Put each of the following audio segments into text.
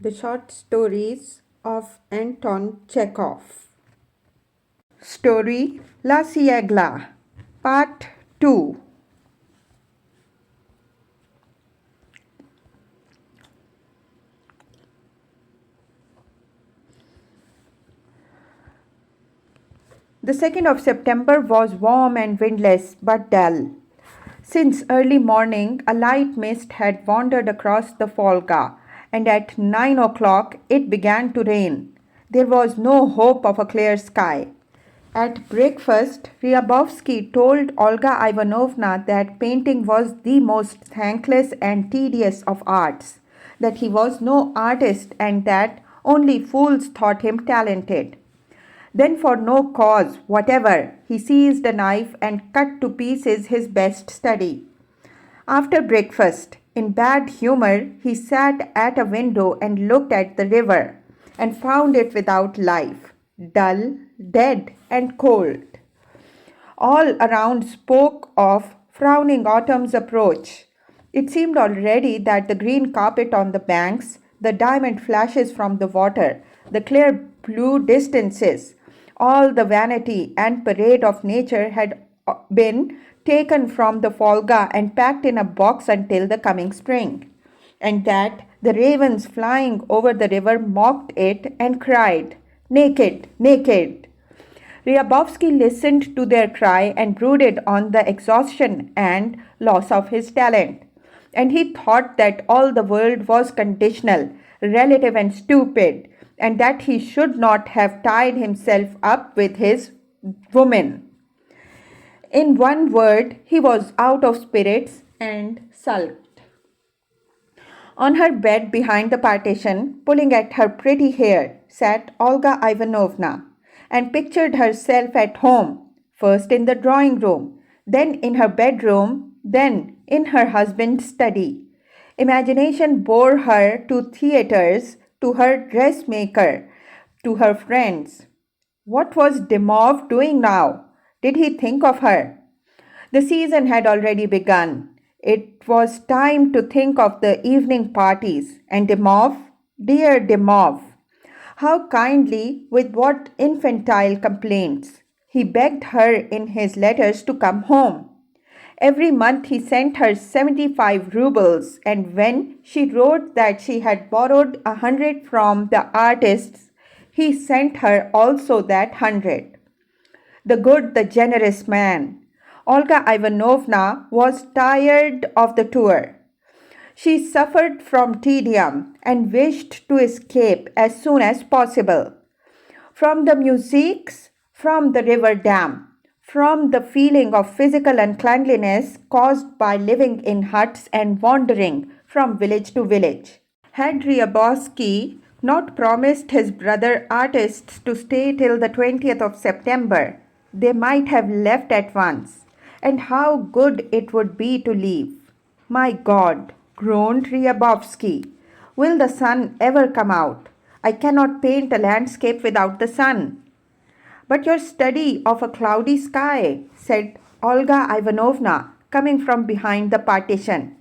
The short stories of Anton Chekhov. Story La Cigale, Part 2. The 2nd of September was warm and windless but dull. Since early morning, a light mist had wandered across the Volga, and at 9 o'clock it began to rain. There was no hope of a clear sky. At breakfast, Ryabovsky told Olga Ivanovna that painting was the most thankless and tedious of arts, that he was no artist and that only fools thought him talented. Then, for no cause whatever, he seized a knife and cut to pieces his best study. After breakfast, in bad humor, he sat at a window and looked at the river and found it without life, dull, dead, and cold. All around spoke of frowning autumn's approach. It seemed already that the green carpet on the banks, the diamond flashes from the water, the clear blue distances, all the vanity and parade of nature had been taken from the Volga and packed in a box until the coming spring, and that the ravens flying over the river mocked it and cried, "Naked, naked!" Ryabovsky listened to their cry and brooded on the exhaustion and loss of his talent. And he thought that all the world was conditional, relative, and stupid, and that he should not have tied himself up with his woman. In one word, he was out of spirits and sulked. On her bed behind the partition, pulling at her pretty hair, sat Olga Ivanovna, and pictured herself at home, first in the drawing room, then in her bedroom, then in her husband's study. Imagination bore her to theaters, to her dressmaker, to her friends. What was Dymov doing now? Did he think of her? The season had already begun. It was time to think of the evening parties. And Dymov, dear Dymov, how kindly, with what infantile complaints, he begged her in his letters to come home. Every month he sent her 75 rubles, and when she wrote that she had borrowed 100 from the artists, he sent her also that 100. The good, the generous man. Olga Ivanovna was tired of the tour. She suffered from tedium and wished to escape as soon as possible. From the musiques, from the river dam, from the feeling of physical uncleanliness caused by living in huts and wandering from village to village. Had Ryabovsky not promised his brother artists to stay till the 20th of September, they might have left at once. And how good it would be to leave. My God, groaned Ryabovsky, will the sun ever come out? I cannot paint a landscape without the sun. But your study of a cloudy sky, said Olga Ivanovna, coming from behind the partition.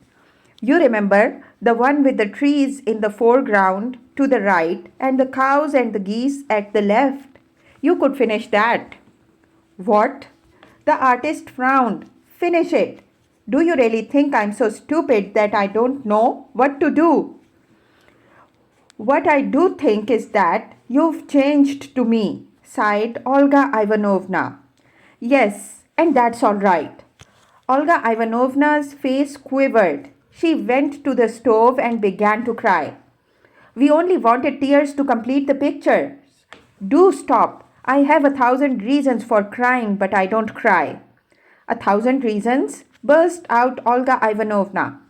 You remember the one with the trees in the foreground to the right and the cows and the geese at the left? You could finish that. What? The artist frowned. Finish it. Do you really think I'm so stupid that I don't know what to do? What I do think is that you've changed to me, sighed Olga Ivanovna. Yes, and that's all right. Olga Ivanovna's face quivered. She went to the stove and began to cry. We only wanted tears to complete the picture. Do stop. I have 1,000 reasons for crying, but I don't cry. 1,000 reasons? Burst out Olga Ivanovna.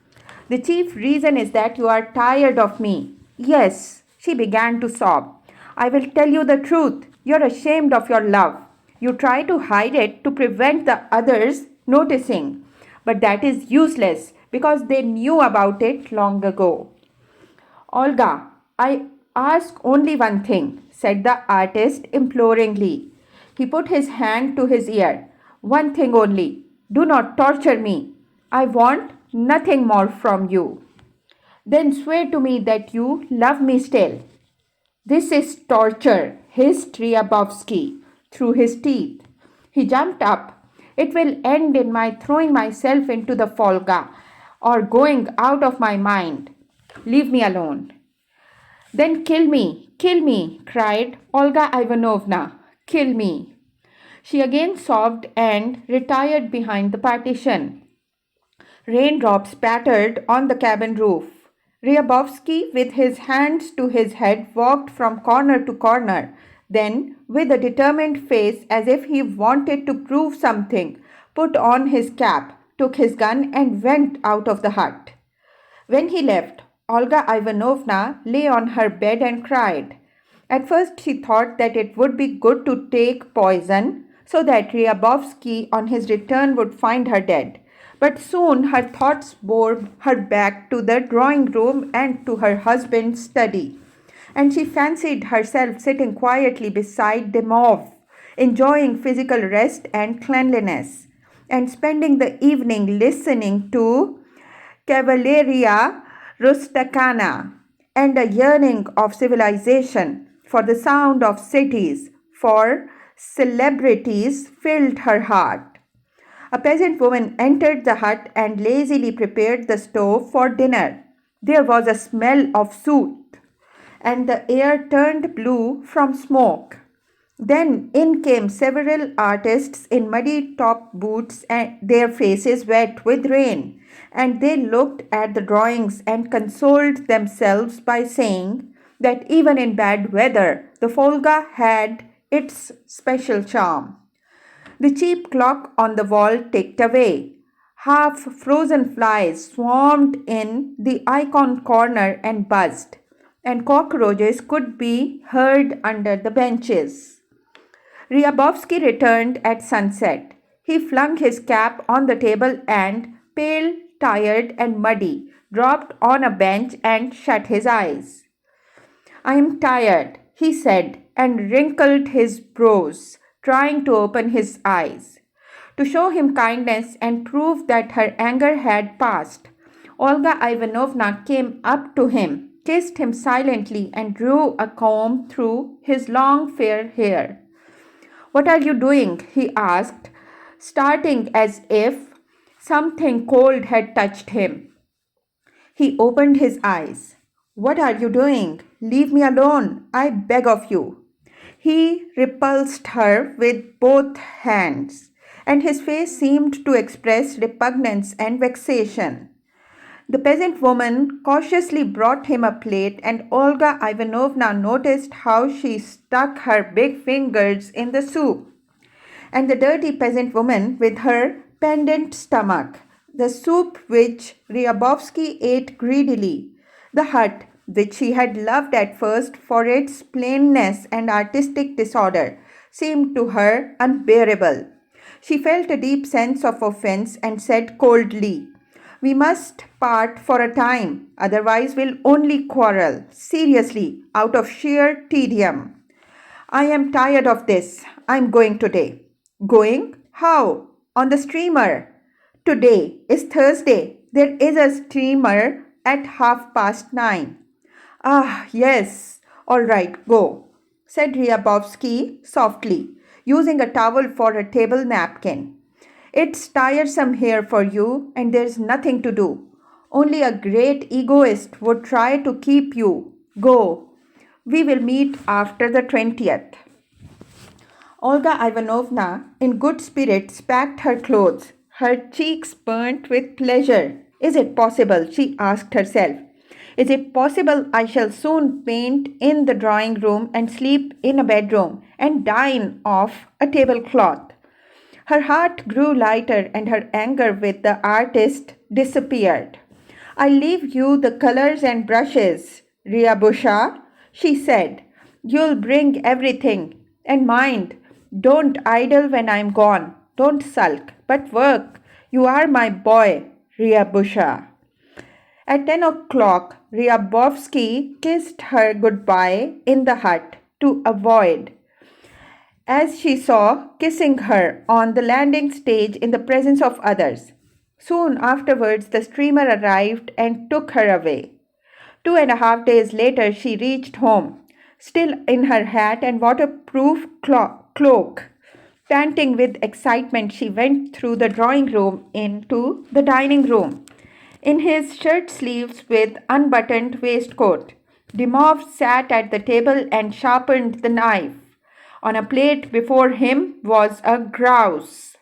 The chief reason is that you are tired of me. Yes, she began to sob. I will tell you the truth. You're ashamed of your love. You try to hide it to prevent the others noticing. But that is useless because they knew about it long ago. Olga, I ask only one thing, said the artist imploringly. He put his hand to his ear. One thing only. Do not torture me. I want nothing more from you. Then swear to me that you love me still. This is torture, hissed Ryabovsky through his teeth. He jumped up. It will end in my throwing myself into the Volga or going out of my mind. Leave me alone. Then kill me, cried Olga Ivanovna. Kill me. She again sobbed and retired behind the partition. Raindrops pattered on the cabin roof. Ryabovsky, with his hands to his head, walked from corner to corner. Then, with a determined face as if he wanted to prove something, put on his cap, took his gun, and went out of the hut. When he left, Olga Ivanovna lay on her bed and cried. At first she thought that it would be good to take poison so that Ryabovsky on his return would find her dead. But soon her thoughts bore her back to the drawing room and to her husband's study, and she fancied herself sitting quietly beside Dymov, enjoying physical rest and cleanliness, and spending the evening listening to Cavalleria Rusticana, and a yearning of civilization for the sound of cities, for celebrities filled her heart. A peasant woman entered the hut and lazily prepared the stove for dinner. There was a smell of soup, and the air turned blue from smoke. Then in came several artists in muddy top boots and their faces wet with rain, and they looked at the drawings and consoled themselves by saying that even in bad weather the Volga had its special charm. The cheap clock on the wall ticked away. Half frozen flies swarmed in the icon corner and buzzed, and cockroaches could be heard under the benches. Ryabovsky returned at sunset. He flung his cap on the table and, pale, tired, and muddy, dropped on a bench and shut his eyes. I am tired, he said, and wrinkled his brows, trying to open his eyes. To show him kindness and prove that her anger had passed, Olga Ivanovna came up to him, kissed him silently, and drew a comb through his long fair hair. What are you doing? He asked, starting as if something cold had touched him. He opened his eyes. What are you doing? Leave me alone, I beg of you. He repulsed her with both hands, and his face seemed to express repugnance and vexation. The peasant woman cautiously brought him a plate, and Olga Ivanovna noticed how she stuck her big fingers in the soup. And the dirty peasant woman with her pendant stomach, the soup which Ryabovsky ate greedily, the hut which she had loved at first for its plainness and artistic disorder, seemed to her unbearable. She felt a deep sense of offense and said coldly, we must part for a time, otherwise we'll only quarrel, seriously, out of sheer tedium. I am tired of this. I'm going today. Going? How? On the steamer. Today is Thursday. There is a steamer at 9:30. Ah, yes. All right, go, said Ryabovsky softly, using a towel for a table napkin. It's tiresome here for you, and there's nothing to do. Only a great egoist would try to keep you. Go. We will meet after the 20th. Olga Ivanovna, in good spirits, packed her clothes. Her cheeks burnt with pleasure. Is it possible? She asked herself. Is it possible I shall soon paint in the drawing room and sleep in a bedroom and dine off a tablecloth? Her heart grew lighter and her anger with the artist disappeared. I leave you the colors and brushes, Ryabusha, she said. You'll bring everything. And mind, don't idle when I'm gone. Don't sulk, but work. You are my boy, Ryabusha. At 10 o'clock, Ryabovsky kissed her goodbye in the hut to avoid, as she saw, kissing her on the landing stage in the presence of others. Soon afterwards, the steamer arrived and took her away. 2.5 days later, she reached home, still in her hat and waterproof cloak. Panting with excitement, she went through the drawing room into the dining room. In his shirt sleeves with unbuttoned waistcoat, Dymov sat at the table and sharpened the knife. On a plate before him was a grouse.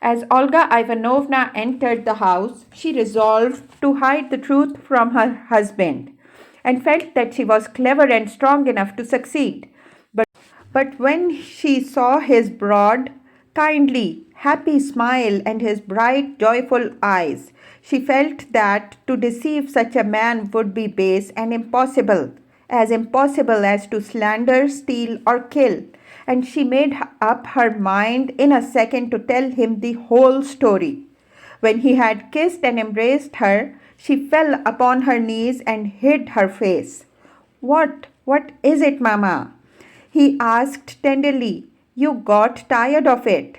As Olga Ivanovna entered the house, she resolved to hide the truth from her husband and felt that she was clever and strong enough to succeed. But when she saw his broad, kindly, happy smile and his bright, joyful eyes, she felt that to deceive such a man would be base and impossible as to slander, steal, or kill. And she made up her mind in a second to tell him the whole story. When he had kissed and embraced her, she fell upon her knees and hid her face. What is it, Mamma? He asked tenderly. You got tired of it.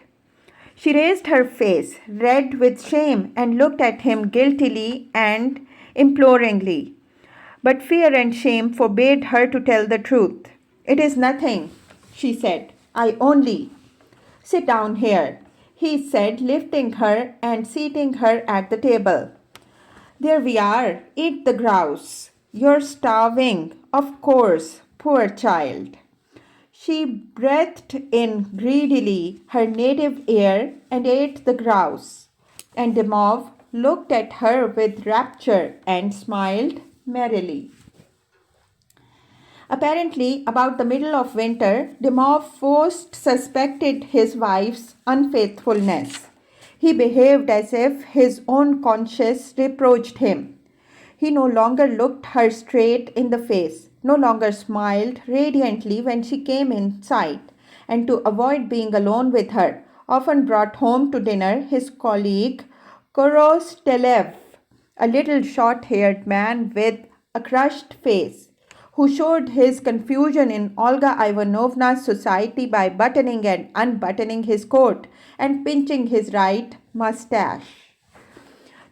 She raised her face, red with shame, and looked at him guiltily and imploringly. But fear and shame forbade her to tell the truth. It is nothing, she said. I only. Sit down here, he said, lifting her and seating her at the table. There we are. Eat the grouse. You're starving, of course, poor child. She breathed in greedily her native air and ate the grouse. And Dymov looked at her with rapture and smiled merrily. Apparently, about the middle of winter, Dymov first suspected his wife's unfaithfulness. He behaved as if his own conscience reproached him. He no longer looked her straight in the face, no longer smiled radiantly when she came in sight, and to avoid being alone with her, often brought home to dinner his colleague Korostelev, a little short-haired man with a crushed face, who showed his confusion in Olga Ivanovna's society by buttoning and unbuttoning his coat and pinching his right mustache.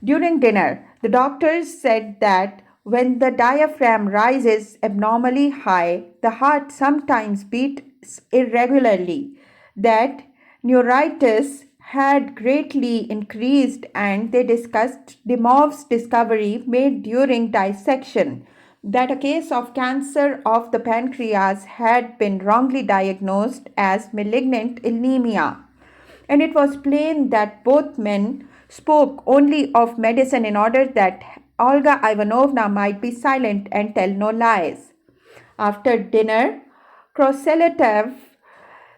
During dinner, the doctors said that when the diaphragm rises abnormally high, the heart sometimes beats irregularly, that neuritis had greatly increased, and they discussed Dymov's discovery made during dissection that a case of cancer of the pancreas had been wrongly diagnosed as malignant anemia. And it was plain that both men spoke only of medicine in order that Olga Ivanovna might be silent and tell no lies. After dinner, Kroseletev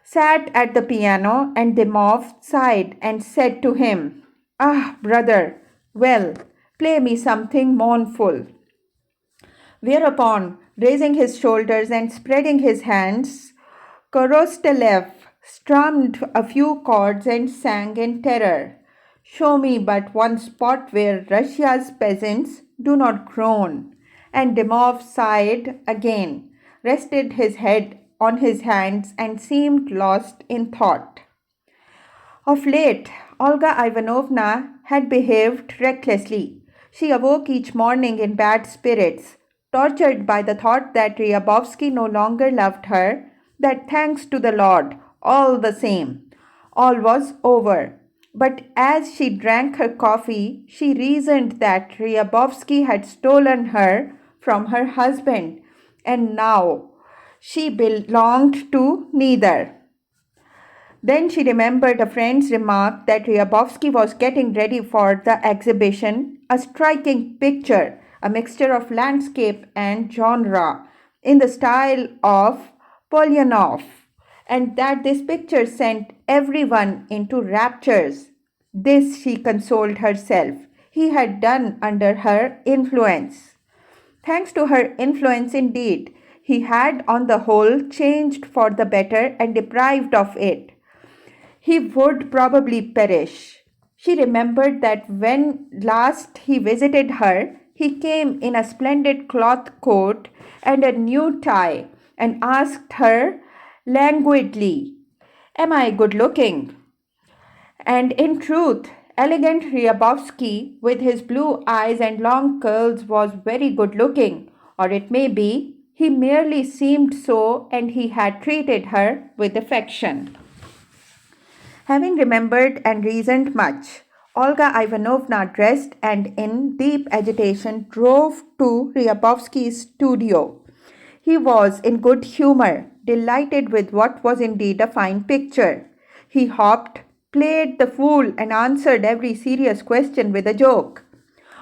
sat at the piano and Dymov sighed and said to him, Ah, brother, well, play me something mournful. Whereupon, raising his shoulders and spreading his hands, Korostelev strummed a few chords and sang in terror. Show me but one spot where Russia's peasants do not groan. And Dymov sighed again, rested his head on his hands, and seemed lost in thought. Of late, Olga Ivanovna had behaved recklessly. She awoke each morning in bad spirits, tortured by the thought that Ryabovsky no longer loved her, that thanks to the Lord, all the same, all was over. But as she drank her coffee, she reasoned that Ryabovsky had stolen her from her husband, and now she belonged to neither. Then she remembered a friend's remark that Ryabovsky was getting ready for the exhibition, a striking picture, a mixture of landscape and genre, in the style of Polyanov, and that this picture sent everyone into raptures. This, she consoled herself, he had done under her influence. Thanks to her influence, indeed, he had on the whole changed for the better, and deprived of it, he would probably perish. She remembered that when last he visited her, he came in a splendid cloth coat and a new tie, and asked her languidly, Am I good looking? And in truth, elegant Ryabovsky, with his blue eyes and long curls, was very good looking, Or it may be he merely seemed so and he had treated her with affection. Having remembered and reasoned much, Olga Ivanovna dressed and in deep agitation drove to Ryabovsky's studio. He was in good humor, delighted with what was indeed a fine picture. He hopped, played the fool, and answered every serious question with a joke.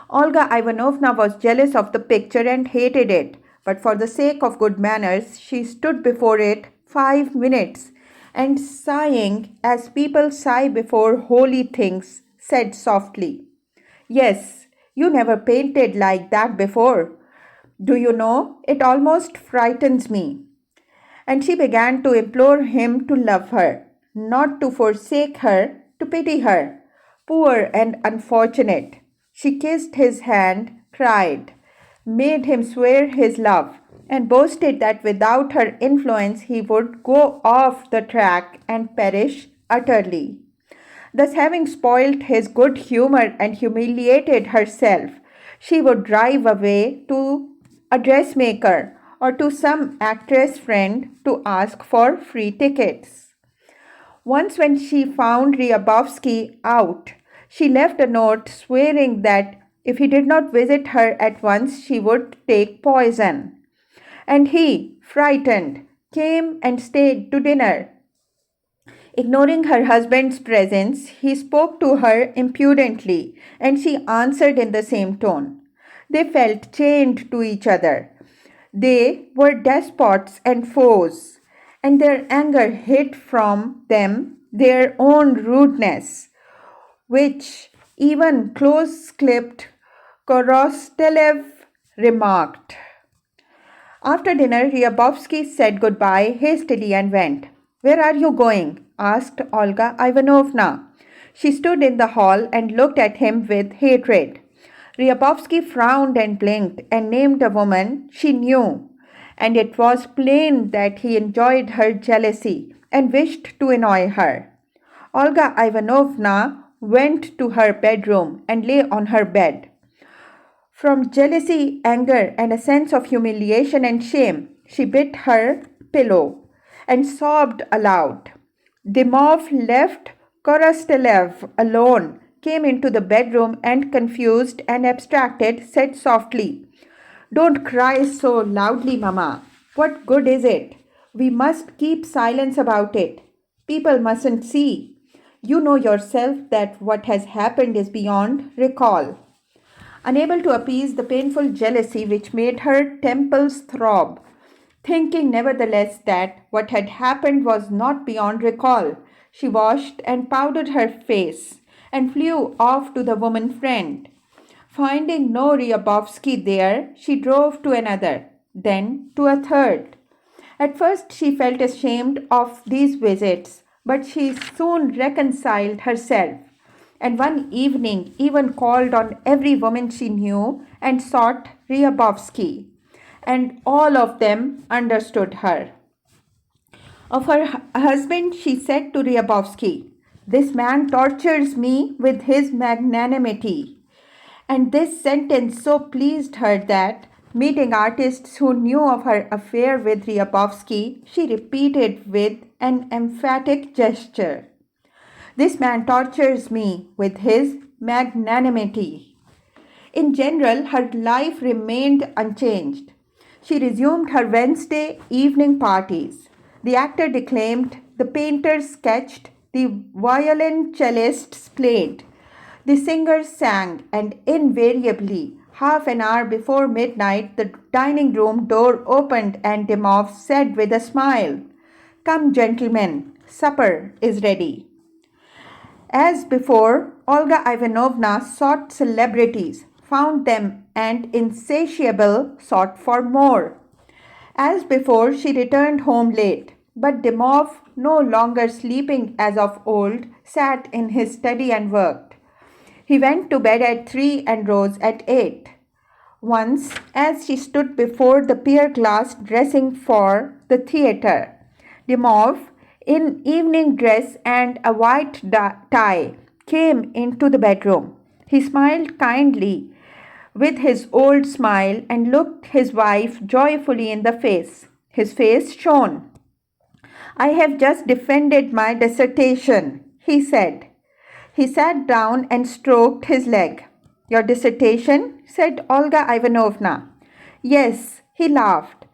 Olga Ivanovna was jealous of the picture and hated it, but for the sake of good manners, she stood before it 5 minutes and, sighing as people sigh before holy things, said softly, "Yes, you never painted like that before. Do you know, it almost frightens me." And she began to implore him to love her, not to forsake her, to pity her. Poor and unfortunate. She kissed his hand, cried, made him swear his love, and boasted that without her influence he would go off the track and perish utterly. Thus, having spoilt his good humor and humiliated herself, she would drive away to a dressmaker or to some actress friend to ask for free tickets. Once, when she found Ryabovsky out, she left a note swearing that if he did not visit her at once, she would take poison. And he, frightened, came and stayed to dinner. Ignoring her husband's presence, he spoke to her impudently, and she answered in the same tone. They felt chained to each other. They were despots and foes, and their anger hid from them their own rudeness, which even close-clipped Korostelev remarked. After dinner, Ryabovsky said goodbye hastily and went. "Where are you going?" asked Olga Ivanovna. She stood in the hall and looked at him with hatred. Ryabovsky frowned and blinked and named a woman she knew, and it was plain that he enjoyed her jealousy and wished to annoy her. Olga Ivanovna went to her bedroom and lay on her bed. From jealousy, anger, and a sense of humiliation and shame, she bit her pillow and sobbed aloud. Dymov left Korostelev alone, came into the bedroom and, confused and abstracted, said softly, "Don't cry so loudly, Mama. What good is it? We must keep silence about it. People mustn't see. You know yourself that what has happened is beyond recall." Unable to appease the painful jealousy which made her temples throb, thinking nevertheless that what had happened was not beyond recall, she washed and powdered her face and flew off to the woman friend. Finding no Ryabovsky there, she drove to another, then to a third. At first she felt ashamed of these visits, but she soon reconciled herself, and one evening even called on every woman she knew and sought Ryabovsky, and all of them understood her. Of her husband, she said to Ryabovsky, "This man tortures me with his magnanimity." And this sentence so pleased her that, meeting artists who knew of her affair with Ryabovsky, she repeated with an emphatic gesture, "This man tortures me with his magnanimity." In general, her life remained unchanged. She resumed her Wednesday evening parties. The actor declaimed, the painter sketched, the violoncellists played. The singers sang, and invariably, half an hour before midnight, the dining room door opened and Dymov said with a smile, "Come, gentlemen, supper is ready." As before, Olga Ivanovna sought celebrities, found them, and insatiable sought for more. As before, she returned home late, but Dymov, no longer sleeping as of old, sat in his study and worked. He went to bed at 3 and rose at 8. Once, as she stood before the pier glass dressing for the theatre, Dymov, in evening dress and a white tie, came into the bedroom. He smiled kindly with his old smile and looked his wife joyfully in the face. His face shone. "I have just defended my dissertation," he said. He sat down and stroked his leg. "Your dissertation?" said Olga Ivanovna. "Yes," he laughed.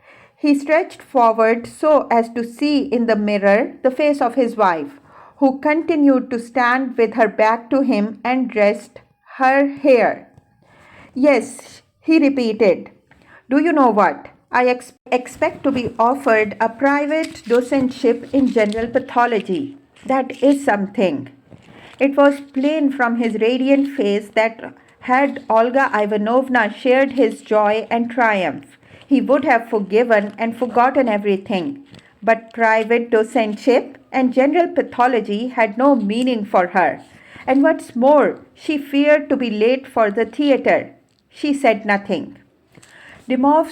He stretched forward so as to see in the mirror the face of his wife, who continued to stand with her back to him and dressed her hair. "Yes," he repeated. "Do you know what? I expect to be offered a private docentship in general pathology. That is something." It was plain from his radiant face that had Olga Ivanovna shared his joy and triumph, he would have forgiven and forgotten everything. But private docentship and general pathology had no meaning for her. And what's more, she feared to be late for the theatre. She said nothing. Dymov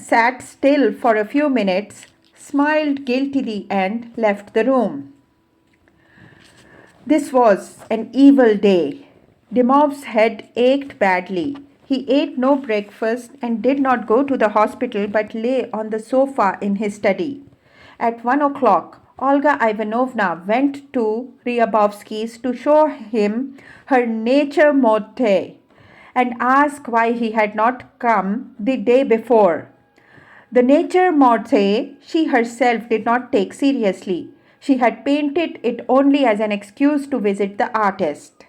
sat still for a few minutes, smiled guiltily, and left the room. This was an evil day. Dymov's head ached badly. He ate no breakfast and did not go to the hospital but lay on the sofa in his study. At 1 o'clock, Olga Ivanovna went to Ryabovsky's to show him her nature morte and ask why he had not come the day before. The nature morte she herself did not take seriously. She had painted it only as an excuse to visit the artist.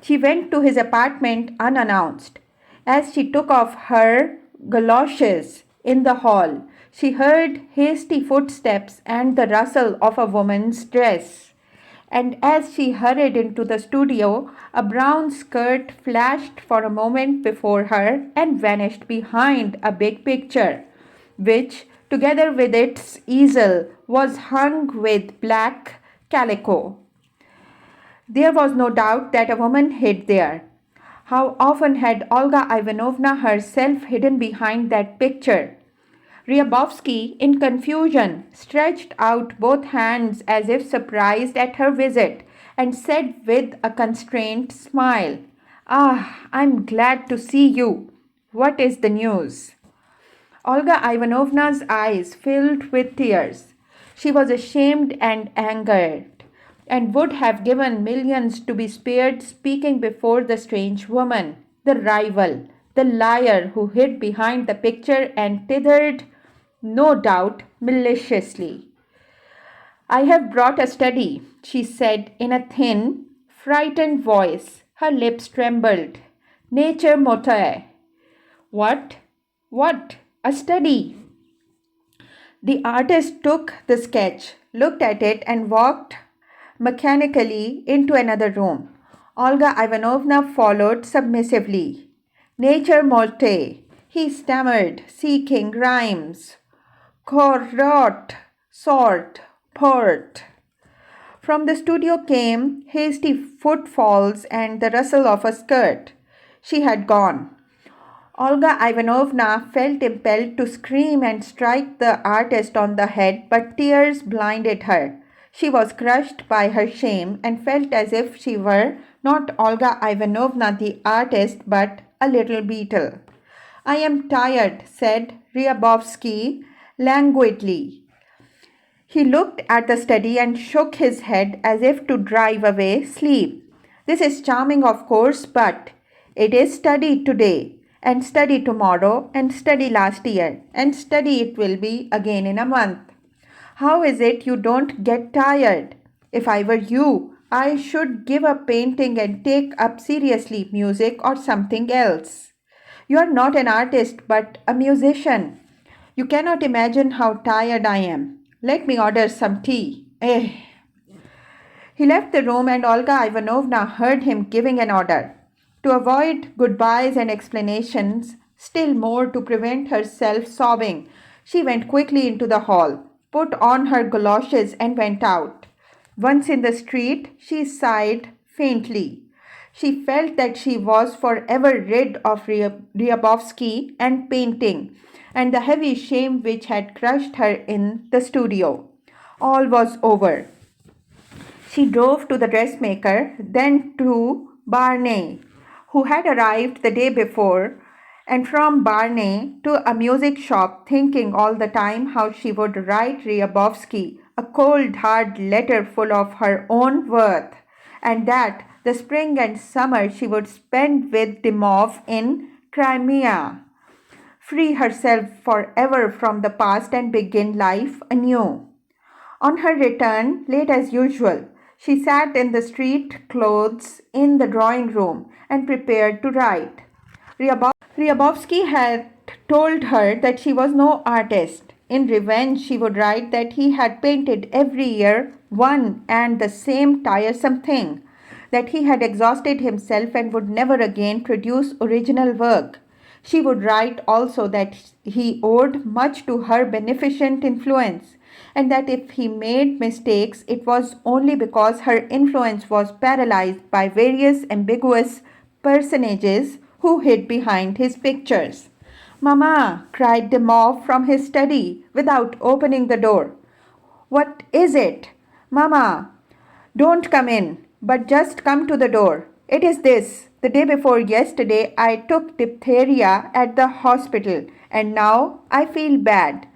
She went to his apartment unannounced. As she took off her galoshes in the hall, she heard hasty footsteps and the rustle of a woman's dress. And as she hurried into the studio, a brown skirt flashed for a moment before her and vanished behind a big picture, which, together with its easel, was hung with black calico. There was no doubt that a woman hid there. How often had Olga Ivanovna herself hidden behind that picture? Ryabovsky, in confusion, stretched out both hands as if surprised at her visit and said with a constrained smile, "Ah, I'm glad to see you. What is the news?" Olga Ivanovna's eyes filled with tears. She was ashamed and angered, and would have given millions to be spared speaking before the strange woman, the rival, the liar who hid behind the picture and tithered, no doubt, maliciously. "I have brought a study," she said in a thin, frightened voice. Her lips trembled. "Nature morte." "What? What? A study?" The artist took the sketch, looked at it, and walked mechanically into another room. Olga Ivanovna followed submissively. "Nature morte," he stammered, seeking rhymes. "Corrot, sort, port." From the studio came hasty footfalls and the rustle of a skirt. She had gone. Olga Ivanovna felt impelled to scream and strike the artist on the head, but tears blinded her. She was crushed by her shame and felt as if she were not Olga Ivanovna the artist, but a little beetle. "I am tired," said Ryabovsky languidly. He looked at the study and shook his head as if to drive away sleep. "This is charming, of course, but it is study today, and study tomorrow, and study last year, and study it will be again in a month. How is it you don't get tired? If I were you, I should give up painting and take up seriously music or something else. You are not an artist but a musician. You cannot imagine how tired I am. Let me order some tea. Eh." He left the room and Olga Ivanovna heard him giving an order. To avoid goodbyes and explanations, still more to prevent herself sobbing, she went quickly into the hall, put on her goloshes and went out. Once in the street, she sighed faintly. She felt that she was forever rid of Ryabovsky and painting, and the heavy shame which had crushed her in the studio. All was over. She drove to the dressmaker, then to Barney, who had arrived the day before, and from Barney to a music shop, thinking all the time how she would write Ryabovsky a cold, hard letter full of her own worth, and that the spring and summer she would spend with Dymov in Crimea, free herself forever from the past and begin life anew. On her return, late as usual, she sat in the street clothes in the drawing room and prepared to write. Ryabovsky had told her that she was no artist. In revenge, she would write that he had painted every year one and the same tiresome thing, that he had exhausted himself and would never again produce original work. She would write also that he owed much to her beneficent influence, and that if he made mistakes, it was only because her influence was paralyzed by various ambiguous personages who hid behind his pictures. Mama, cried Dymov from his study without opening the door. What is it? Mama, don't come in, but just come to the door. It is this. The day before yesterday, I took diphtheria at the hospital, and now I feel bad.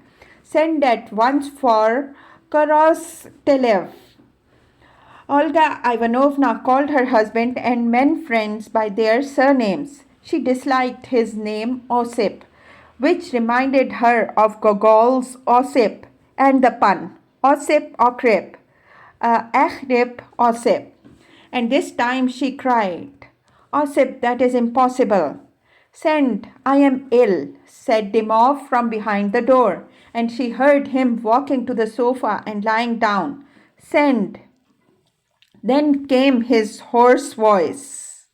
Send at once for Korostelev. Olga Ivanovna called her husband and men friends by their surnames. She disliked his name Osip, which reminded her of Gogol's Osip and the pun Osip Okrip, Achrip Osip. And this time she cried, Osip, that is impossible. Send, I am ill, said Dymov from behind the door, and she heard him walking to the sofa and lying down. Send. Then came his hoarse voice.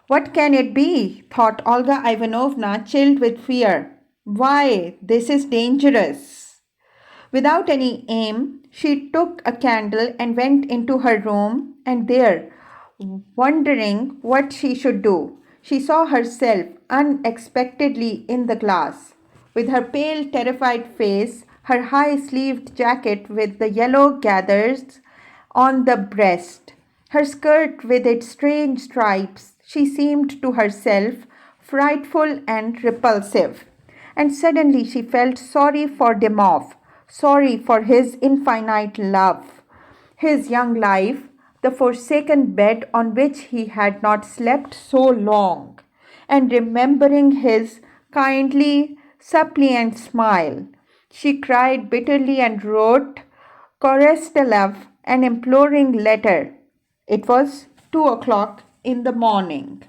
What can it be? Thought Olga Ivanovna, chilled with fear. Why, this is dangerous. Without any aim, she took a candle and went into her room, and there, wondering what she should do, she saw herself unexpectedly in the glass. With her pale, terrified face, her high-sleeved jacket with the yellow gathers on the breast, her skirt with its strange stripes, she seemed to herself frightful and repulsive. And suddenly she felt sorry for Dymov, sorry for his infinite love, his young life, the forsaken bed on which he had not slept so long, and remembering his kindly, suppliant smile, she cried bitterly and wrote Korostelev an imploring letter. It was 2 o'clock in the morning.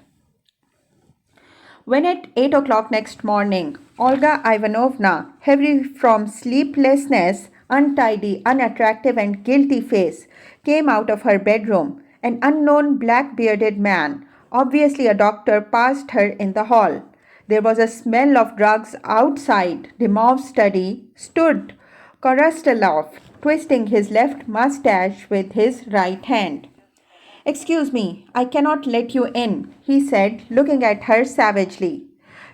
When at 8 o'clock next morning, Olga Ivanovna, heavy from sleeplessness, untidy, unattractive, and guilty face, came out of her bedroom, an unknown black-bearded man, obviously a doctor, passed her in the hall. There was a smell of drugs outside Dymov's study. Stood Korostelov, twisting his left mustache with his right hand. Excuse me, I cannot let you in, he said, looking at her savagely.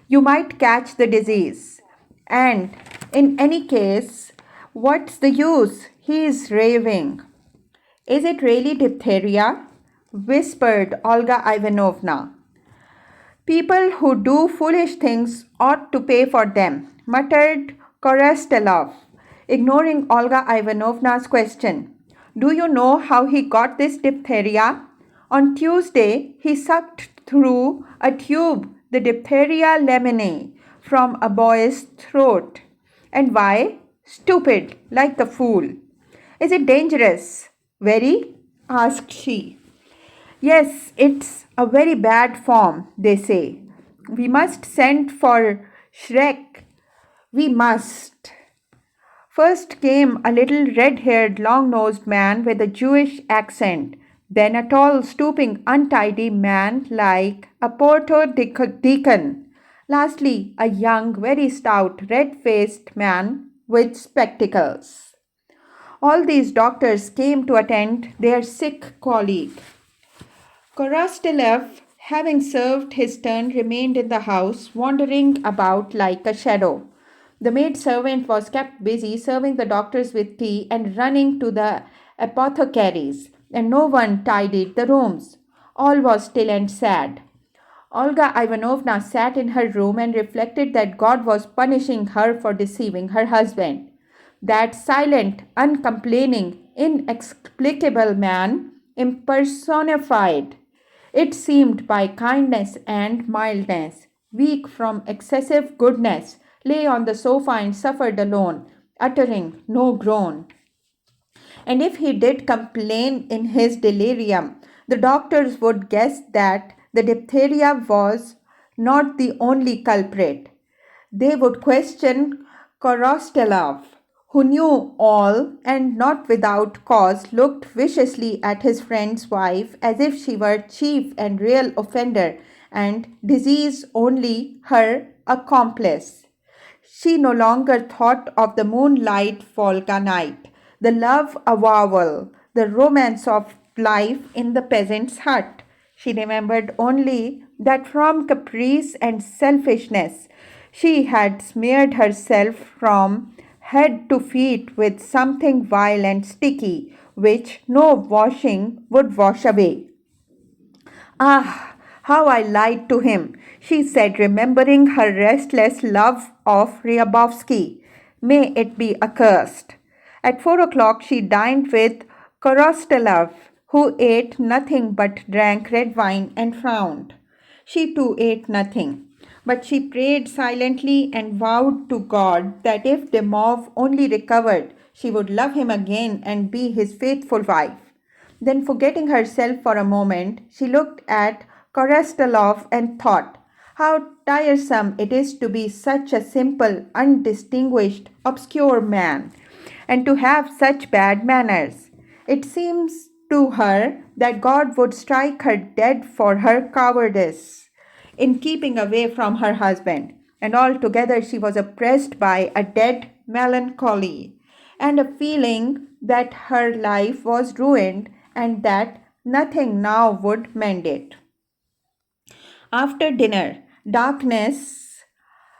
You might catch the disease. And, in any case, what's the use? He is raving. Is it really diphtheria? Whispered Olga Ivanovna. People who do foolish things ought to pay for them, muttered Korostelov, ignoring Olga Ivanovna's question. Do you know how he got this diphtheria? On Tuesday, he sucked through a tube the diphtheria lemonade from a boy's throat. And why? Stupid, like the fool. Is it dangerous? Very? Asked she. Yes, it's a very bad form, they say. We must send for Shrek. We must. First came a little red-haired, long-nosed man with a Jewish accent, then a tall, stooping, untidy man like a Porto deacon. Lastly, a young, very stout, red-faced man with spectacles. All these doctors came to attend their sick colleague. Korostelev, having served his turn, remained in the house, wandering about like a shadow. The maid servant was kept busy serving the doctors with tea and running to the apothecaries, and no one tidied the rooms. All was still and sad. Olga Ivanovna sat in her room and reflected that God was punishing her for deceiving her husband. That silent, uncomplaining, inexplicable man impersonified. It seemed by kindness and mildness, weak from excessive goodness, lay on the sofa and suffered alone, uttering no groan. And if he did complain in his delirium, the doctors would guess that the diphtheria was not the only culprit. They would question Korostelov, who knew all and not without cause looked viciously at his friend's wife as if she were chief and real offender and disease only her accomplice. She no longer thought of the moonlight Volga night, the love avowal, the romance of life in the peasant's hut. She remembered only that from caprice and selfishness she had smeared herself from head to feet with something vile and sticky, which no washing would wash away. Ah, how I lied to him, she said, remembering her restless love of Ryabovsky. May it be accursed. At 4 o'clock, she dined with Korostelov, who ate nothing but drank red wine and frowned. She too ate nothing, but she prayed silently and vowed to God that if Dymov only recovered, she would love him again and be his faithful wife. Then, forgetting herself for a moment, she looked at Korostelov and thought, how tiresome it is to be such a simple, undistinguished, obscure man, and to have such bad manners. It seems to her that God would strike her dead for her cowardice in keeping away from her husband, and altogether she was oppressed by a dead melancholy and a feeling that her life was ruined and that nothing now would mend it. After dinner, darkness,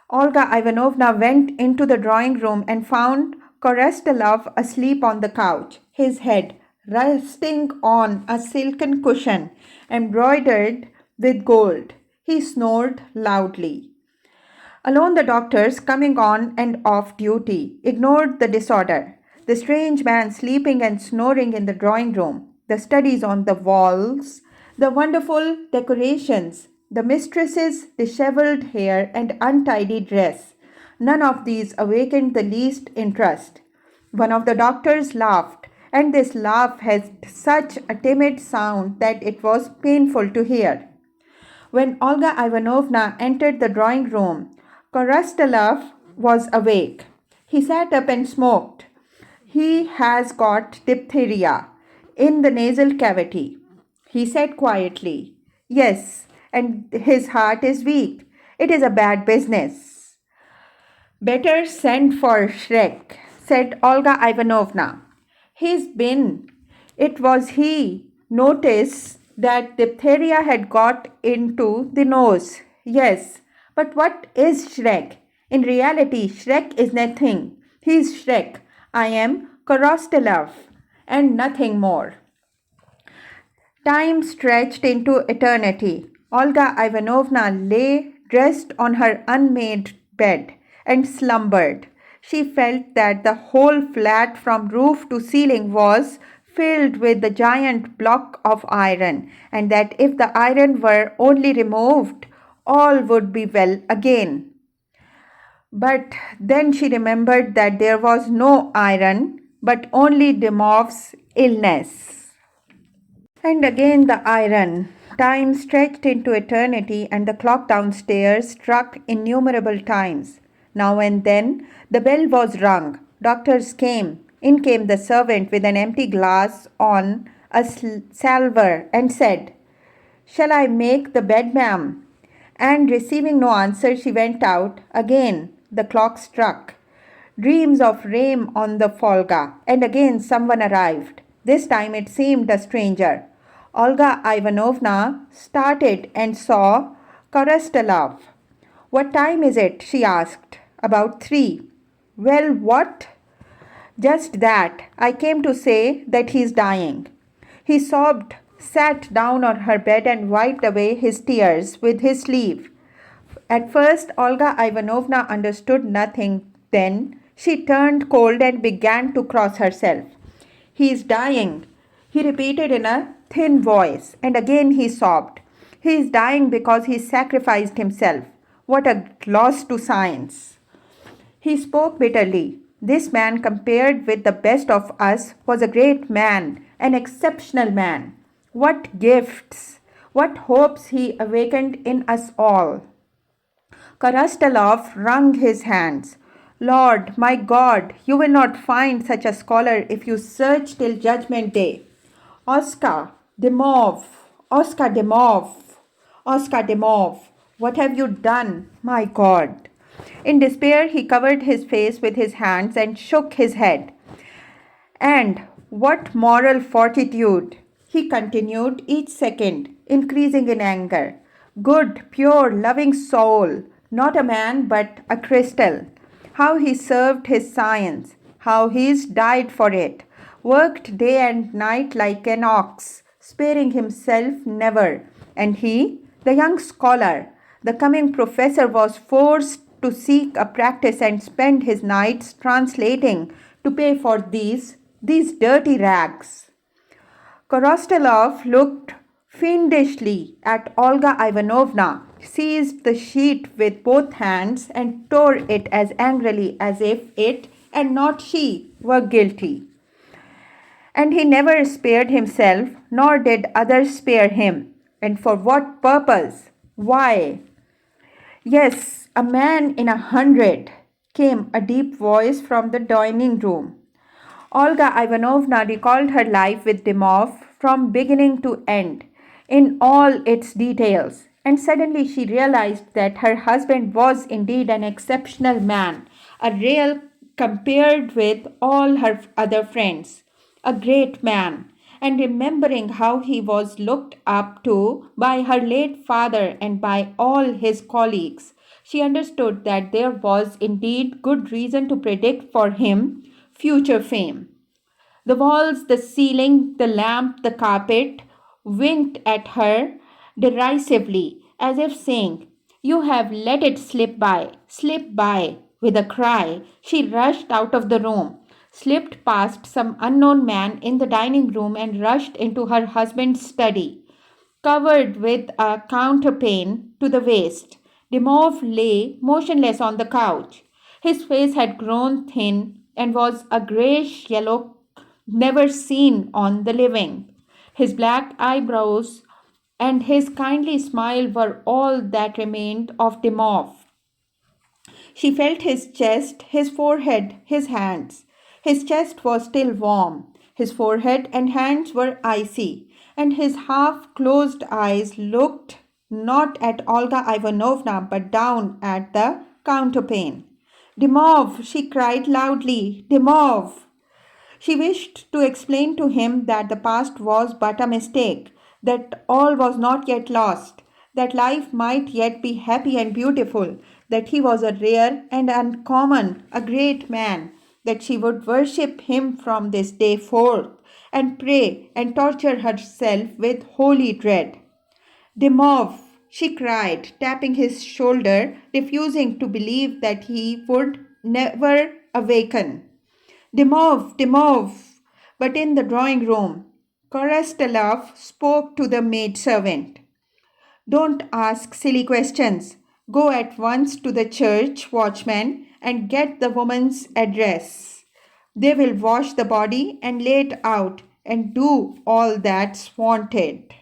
Olga Ivanovna went into the drawing room and found Korostelov asleep on the couch, his head resting on a silken cushion embroidered with gold. He snored loudly. Alone, the doctors, coming on and off duty, ignored the disorder. The strange man sleeping and snoring in the drawing room, the studies on the walls, the wonderful decorations, the mistress's disheveled hair and untidy dress. None of these awakened the least interest. One of the doctors laughed, and this laugh had such a timid sound that it was painful to hear. When Olga Ivanovna entered the drawing room, Korostelov was awake. He sat up and smoked. He has got diphtheria in the nasal cavity, he said quietly. Yes, and his heart is weak. It is a bad business. Better send for Shrek, said Olga Ivanovna. He's been. It was he. Notice that diphtheria had got into the nose. Yes, but what is Shrek? In reality, Shrek is nothing. He is Shrek. I am Korostelov, and nothing more. Time stretched into eternity. Olga Ivanovna lay dressed on her unmade bed and slumbered. She felt that the whole flat from roof to ceiling was filled with the giant block of iron, and that if the iron were only removed, all would be well again. But then she remembered that there was no iron, but only Dymov's illness. And again the iron. Time stretched into eternity, and the clock downstairs struck innumerable times. Now and then the bell was rung. Doctors came. In came the servant with an empty glass on a salver and said, Shall I make the bed, ma'am? And receiving no answer, she went out. Again the clock struck. Dreams of rain on the Volga, and again someone arrived. This time it seemed a stranger. Olga Ivanovna started and saw Korostelov. What time is it? She asked. About 3. Well, what? Just that. I came to say that he is dying. He sobbed sat down on her bed and wiped away his tears with his sleeve. At first, Olga Ivanovna understood nothing. Then she turned cold and began to cross herself. He is dying, he repeated in a thin voice, and again he sobbed. He is dying because he sacrificed himself. What a loss to science! He spoke bitterly. This man, compared with the best of us, was a great man, an exceptional man. What gifts, what hopes he awakened in us all. Korostelov wrung his hands. Lord, my God, you will not find such a scholar if you search till judgment day. Oscar, Dymov, Oscar Dymov, Oscar Dymov, what have you done, my God? In despair, he covered his face with his hands and shook his head. And what moral fortitude! He continued each second, increasing in anger. Good, pure, loving soul, not a man but a crystal. How he served his science, how he's died for it, worked day and night like an ox, sparing himself never. And he, the young scholar, the coming professor, was forced to seek a practice and spend his nights translating to pay for these dirty rags. Korostelov looked fiendishly at Olga Ivanovna, seized the sheet with both hands, and tore it as angrily as if it and not she were guilty. And he never spared himself, nor did others spare him. And for what purpose? Why? Yes, a man in 100, came a deep voice from the dining room. Olga Ivanovna recalled her life with Dymov from beginning to end, in all its details, and suddenly she realized that her husband was indeed an exceptional man, a real compared with all her other friends, a great man. And remembering how he was looked up to by her late father and by all his colleagues, she understood that there was indeed good reason to predict for him future fame. The walls, the ceiling, the lamp, the carpet winked at her derisively, as if saying, You have let it slip by, slip by. With a cry, she rushed out of the room, slipped past some unknown man in the dining room, and rushed into her husband's study. Covered with a counterpane to the waist, Dymov lay motionless on the couch. His face had grown thin and was a grayish yellow never seen on the living. His black eyebrows and his kindly smile were all that remained of Dymov. She felt his chest, his forehead, his hands. His chest was still warm. His forehead and hands were icy, and his half-closed eyes looked not at Olga Ivanovna but down at the counterpane. Dymov, she cried loudly, Dymov! She wished to explain to him that the past was but a mistake, that all was not yet lost, that life might yet be happy and beautiful, that he was a rare and uncommon, a great man, that she would worship him from this day forth, and pray and torture herself with holy dread. Dymov, she cried, tapping his shoulder, refusing to believe that he would never awaken. Dymov, Dymov! But in the drawing room, Korostelov spoke to the maidservant. Don't ask silly questions. Go at once to the church watchman and get the woman's address. They will wash the body and lay it out and do all that's wanted.